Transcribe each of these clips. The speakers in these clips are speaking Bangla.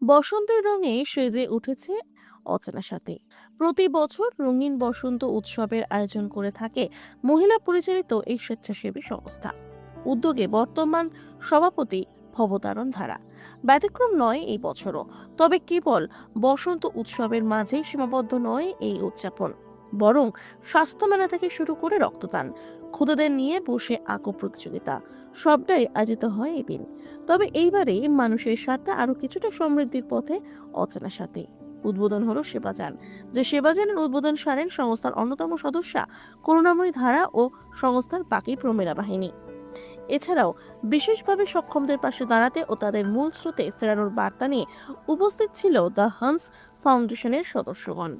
বসন্তের রঙে সেজে উঠেছে অচেনা সাথে। প্রতি বছর রঙিন বসন্ত উৎসবের আয়োজন করে থাকে মহিলা পরিচালিত এই স্বেচ্ছাসেবী সংস্থা। উদ্যোগে বর্তমান সভাপতি ভবতারণ ধারা। ব্যতিক্রম নয় এই বছরও। তবে কেবল বসন্ত উৎসবের মাঝেই সীমাবদ্ধ নয় এই উদযাপন, বরং স্বাস্থ্য মেলা থেকে শুরু করে রক্তদান, ক্ষুদেদের নিয়ে বসে আঁকো প্রতিযোগিতা, সবটাই আয়োজিত হয় এদিন। তবে এইবারে মানুষের স্বার্থে আরো কিছুটা সমৃদ্ধির পথে অচেনা সাথে। উদ্বোধন হলো সেবাযান। যে সেবাযানের উদ্বোধন সারেন সংস্থার অন্যতম সদস্যা করুণাময়ী ধারা ও সংস্থার বাকি প্রমীলা বাহিনী। এছাড়াও বিশেষভাবে সক্ষমদের পাশে দাঁড়াতে ও তাদের মূল স্রোতে ফেরানোর বার্তা নিয়ে উপস্থিত ছিল দ্য হান্স ফাউন্ডেশনের সদস্যগণ।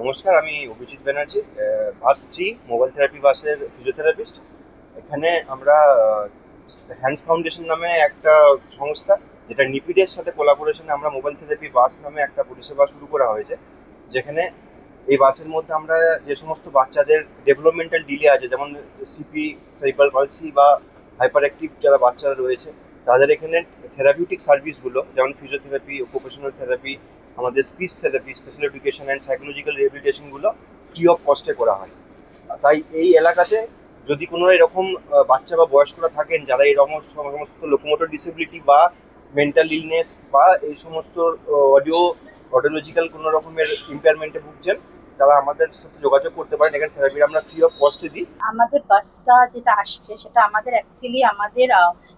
নমস্কার, আমি অভিজিৎ ব্যানার্জি, বাস 3 মোবাইল থেরাপি বাসের ফিজিওথেরাপিস্ট। এখানে আমরা হ্যান্ডস ফাউন্ডেশন নামে একটা সংস্থা, যেটা নিপিডের সাথে কোলাবোরেশনে আমরা মোবাইল থেরাপি বাস নামে একটা পরিষেবা শুরু করা হয়েছে, যেখানে এই বাসের মধ্যে আমরা যে সমস্ত বাচ্চাদের ডেভেলপমেন্টাল ডিলে আছে, যেমন সিপি, সেরিব্রাল পলসি বা হাইপার অ্যাক্টিভ যারা বাচ্চারা রয়েছে, তাদের এখানে থেরাপিউটিক সার্ভিসগুলো যেমন ফিজিওথেরাপি, অকুপেশনাল থেরাপি, আমাদের speech therapy, special education and psychological রিহ্যাবিলিটেশনগুলো ফ্রি অফ কস্টে করা হয়। তাই এই এলাকাতে যদি কোনো এরকম বাচ্চা বা বয়স্করা থাকেন যারা এরকম সমস্ত লোকোমোটর ডিসেবিলিটি বা মেন্টাল ইলনেস বা এই সমস্ত অডিওলজিক্যাল কোনো রকমের ইম্পেয়ারমেন্টে ভুগছেন, তারা আমাদের সাথে যোগাযোগ করতে পারেন। এখানে থেরাপি আমরা ফ্রি অফ কস্টে দিই। আমাদের বাসটা যেটা আসছে সেটা আমাদের অ্যাকচুয়ালি আমাদের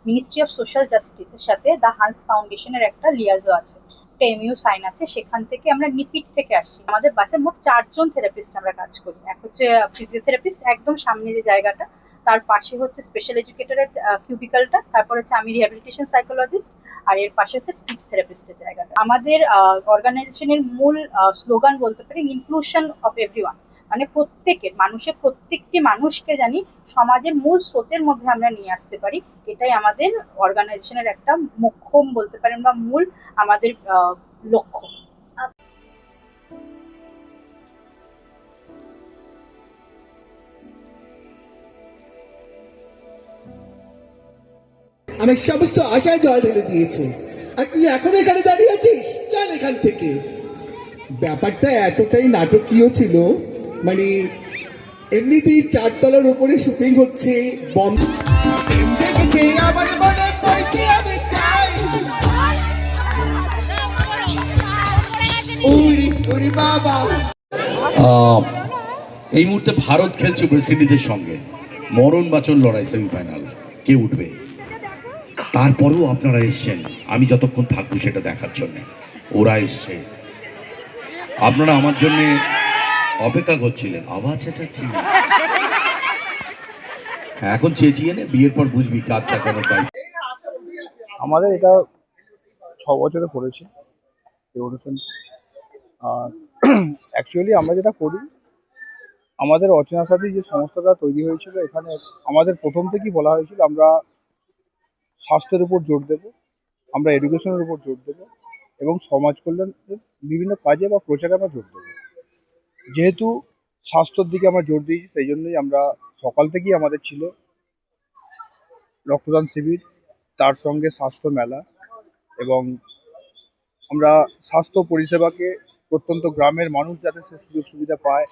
মিনিস্ট্রি অফ সোশ্যাল জাস্টিসের সাথে দ্য হান্স ফাউন্ডেশনের একটা লিয়াজো আছে, একটা এমইউ সাইন আছে। সেখান থেকে আমরা নিপিট থেকে আসছি। আমাদের বাসে মোট 4 জন থেরাপিস্ট আমরা কাজ করি। এক হচ্ছে ফিজিওথেরাপিস্ট, একদম সামনে যে জায়গাটা, তার পাশে হচ্ছে স্পেশাল এডুকেটরের কিউবিক্যালটা, তারপর হচ্ছে আমি রিহ্যাবিলিটেশন সাইকোলজিস্ট, আর এর পাশে হচ্ছে স্পিচ থেরাপিস্টের জায়গাটা। আমাদের অর্গানাইজেশনের মূল স্লোগান বলতে পারি ইনক্লুশন অফ এভরিওয়ান, মানে প্রত্যেকটি মানুষকে জানি সমাজের মূল স্রোতের মধ্যে আমরা নিয়ে আসতে পারি। এটাই আমাদের অর্গানাইজেশনের একটা মুখ্যম বলতে পারেন বা মূল আমাদের লক্ষ্য। আমার সমস্ত আশায় জল ঢেলে দিয়েছে, আর তুই এখন এখানে দাঁড়িয়ে আছিস? চল এখান থেকে। ব্যাপারটা এতটাই নাটকীয় ছিল, মানে এমনিতেই 4 তলার উপরে শুটিং হচ্ছে, বন্ধ এই মুহূর্তে ভারত খেলছে ওয়েস্ট ইন্ডিজের সঙ্গে, মরণ বাঁচন লড়াই, সেমিফাইনাল, কে উঠবে। তারপরেও আপনারা এসছেন, আমি যতক্ষণ থাকবো সেটা দেখার জন্য। ওরা এসছে, আপনারা আমার জন্য অপেক্ষা করছিলেন। আবার চেঁচাচ্ছি, এখন চেঁচিয়ে নে, বিয়ের পর বুঝবি কাজ চেঁচানোর দায়িত্ব। আমাদের এটা 6 বছরে করেছি এই অনুষ্ঠান। আর অ্যাকচুয়ালি আমরা যেটা করি, আমাদের অচেনা সাথী যে সংস্থাটা তৈরি হয়েছিল, এখানে আমাদের প্রথম থেকেই বলা হয়েছিল আমরা স্বাস্থ্যের উপর জোর দেব, আমরা এডুকেশনের উপর জোর দেব এবং সমাজ কল্যাণের বিভিন্ন কাজে বা প্রচারে আমরা জোর দেবো। যেহেতু স্বাস্থ্যের দিকে আমরা জোর দিয়েছি, সেই জন্যই আমরা সকাল থেকেই আমাদের ছিল রক্তদান শিবির, তার সঙ্গে স্বাস্থ্য মেলা, এবং আমরা স্বাস্থ্য পরিষেবাকে প্রত্যন্ত গ্রামের মানুষ যাতে সে সুযোগ সুবিধা পায়,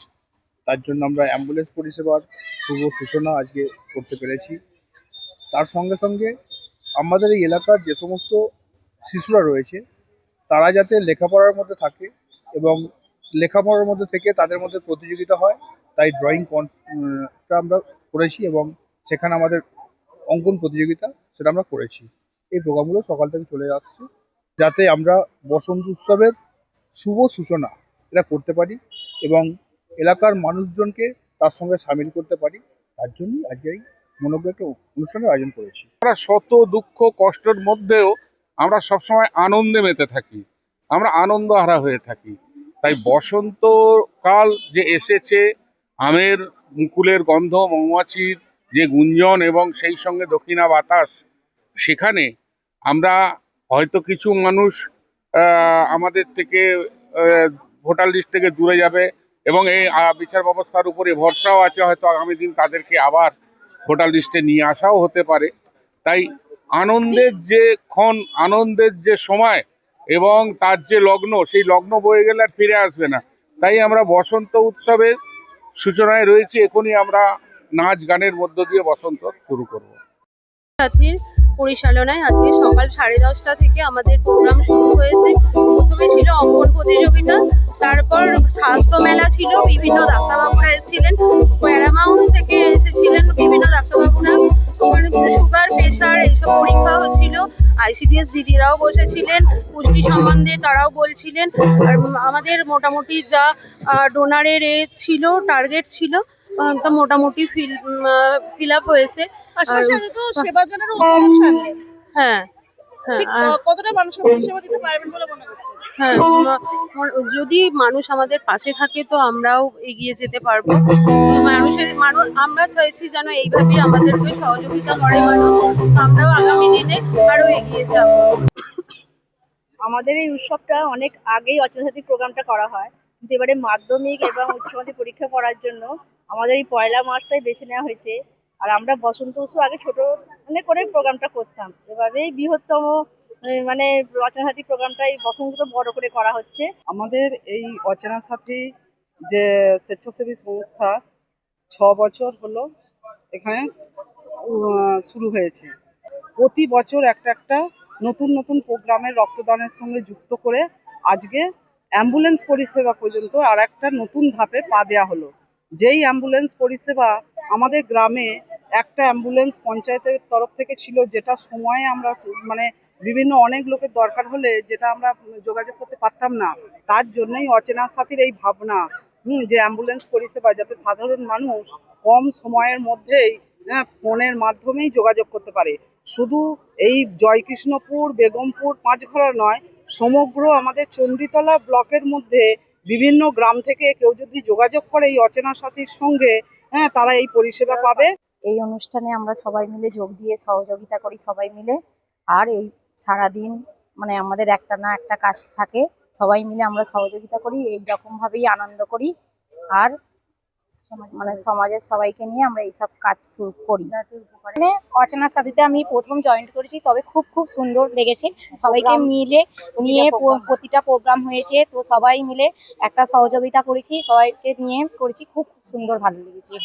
তার জন্য আমরা অ্যাম্বুলেন্স পরিষেবার শুভ সূচনা আজকে করতে পেরেছি। তার সঙ্গে সঙ্গে আমাদের এই এলাকার যে সমস্ত শিশুরা রয়েছে, তারা যাতে লেখাপড়ার মধ্যে থাকে এবং লেখাপড়ার মধ্যে থেকে তাদের মধ্যে প্রতিযোগিতা হয়, তাই ড্রয়িং আমরা করেছি এবং সেখানে আমাদের অঙ্কন প্রতিযোগিতা সেটা আমরা করেছি। এই প্রোগ্রামগুলো সকাল থেকে চলে যাচ্ছে, যাতে আমরা বসন্ত উৎসবের শুভ সূচনা এটা করতে পারি এবং এলাকার মানুষজনকে তার সঙ্গে সামিল করতে পারি। তার জন্যই আজকে এই মনোজ্ঞ অনুষ্ঠানের আয়োজন করেছি। আমরা শত দুঃখ কষ্টের মধ্যেও আমরা সবসময় আনন্দে মেতে থাকি, আমরা আনন্দহারা হয়ে থাকি। তাই বসন্তকাল যে এসেছে, আমের মুকুলের গন্ধ, মৌমাছির যে গুঞ্জন এবং সেই সঙ্গে দক্ষিণা বাতাস, সেখানে আমরা হয়তো কিছু মানুষ আমাদের থেকে ভোটার লিস্ট থেকে দূরে যাবে এবং এই বিচার ব্যবস্থার উপরে ভরসাও আছে, হয়তো আগামী দিন তাদেরকে আবার ভোটার লিস্টে নিয়ে আসাও হতে পারে। তাই আনন্দের যে সময় এবং তার যে লগ্ন, সেই লগ্ন বয়ে গেলে আর ফিরে আসবে না। তাই আমরা বসন্ত উৎসবের সূচনায় রয়েছি, এখনই আমরা নাচ গানের মধ্য দিয়ে বসন্ত শুরু করব। সাথীর পরিচালনায় আজকে সকাল 10:30টা থেকে আমাদের প্রোগ্রাম শুরু হয়েছে। প্রথমে ছিল অঙ্কন প্রতিযোগিতা, তারপর স্বাস্থ্য মেলা ছিল, বিভিন্ন ডাক্তারবাবুরা এসেছিলেন, প্যারামাউন্ট থেকে এসেছিলেন বিভিন্ন ডাক্তারবাবুরা, ওখানে সুগার প্রেশার এইসব পরীক্ষা হচ্ছিল। ICDS দিদিরাও বসেছিলেন, পুষ্টি সম্বন্ধে তারাও বলছিলেন। আর আমাদের মোটামুটি যা ডোনারের ছিল, টার্গেট ছিল, তা মোটামুটি ফিল আপ হয়েছে। পাশাপাশি তো সেবাজনের উদ্যোগ সামনে। হ্যাঁ হ্যাঁ ঠিক আর কতটা মানুষের পরিষেবা দিতে পারবেন বলে মনে করছেন? হ্যাঁ যদি মানুষ আমাদের পাশে থাকে তো আমরাও এগিয়ে যেতে পারবো। আমরা চাইছি যেন এইভাবে আমাদেরকে সহযোগিতা করে মানুষ, আমরাও আগামী দিনে আরো এগিয়ে যাব। আমাদের এই উৎসবটা অনেক আগেই অচেনাসাথী প্রোগ্রামটা করা হয়, কিন্তু এবারে মাধ্যমিক এবং উচ্চ মাধ্যমিক পরীক্ষা পড়ার জন্য আমাদের এই 1লা মার্চটাই বেছে নেওয়া হয়েছে। আর আমরা বসন্ত উৎসব আগে ছোট করে প্রোগ্রামটা করতাম, এবারে বৃহত্তম মানে অচেনাসাথী প্রোগ্রামটাই বসন্ত বড় করে করা হচ্ছে। আমাদের এই অচেনা সাথী যে স্বেচ্ছাসেবী সংস্থা 6 বছর হলো এখানে শুরু হয়েছে। প্রতি বছর একটা নতুন প্রোগ্রামের রক্তদানের সঙ্গে যুক্ত করে আজকে অ্যাম্বুলেন্স পরিষেবা পর্যন্ত আর একটা নতুন ধাপে পা দেওয়া হলো। যেই অ্যাম্বুলেন্স পরিষেবা আমাদের গ্রামে একটা অ্যাম্বুলেন্স পঞ্চায়েতের তরফ থেকে ছিল, যেটা সময়ে আমরা মানে বিভিন্ন অনেক লোকের দরকার হলে যেটা আমরা যোগাযোগ করতে পারতাম না। তার জন্যই অচেনা সাথীর এই ভাবনা, যে অ্যাম্বুলেন্স পরিষেবা যাতে সাধারণ মানুষ কম সময়ের মধ্যেই ফোনের মাধ্যমেই যোগাযোগ করতে পারে। শুধু এই জয়কৃষ্ণপুর, বেগমপুর, পাঁচঘরা নয়, সমগ্র আমাদের চণ্ডীতলা ব্লকের মধ্যে বিভিন্ন গ্রাম থেকে কেউ যদি যোগাযোগ করে এই অচেনা সাথীর সঙ্গে, তারা এই পরিষেবা পাবে। এই অনুষ্ঠানে আমরা সবাই মিলে যোগ দিয়ে সহযোগিতা করি সবাই মিলে। আর এই সারাদিন মানে আমাদের একটা না একটা কাজ থাকে, সবাই মিলে আমরা সহযোগিতা করি, এই রকম ভাবেই আনন্দ করি। আর মানে সমাজের সবাইকে নিয়ে আমরা এইসব কাজ শুরু করি। মানে অচেনা সাথীতে আমি প্রথম জয়েন করেছি, তবে খুব সুন্দর লেগেছে। সবাইকে মিলে নিয়ে প্রতিটা প্রোগ্রাম হয়েছে, তো সবাই মিলে একটা সহযোগিতা করেছি, সবাইকে নিয়ে করেছি, খুব সুন্দর ভালো লেগেছে।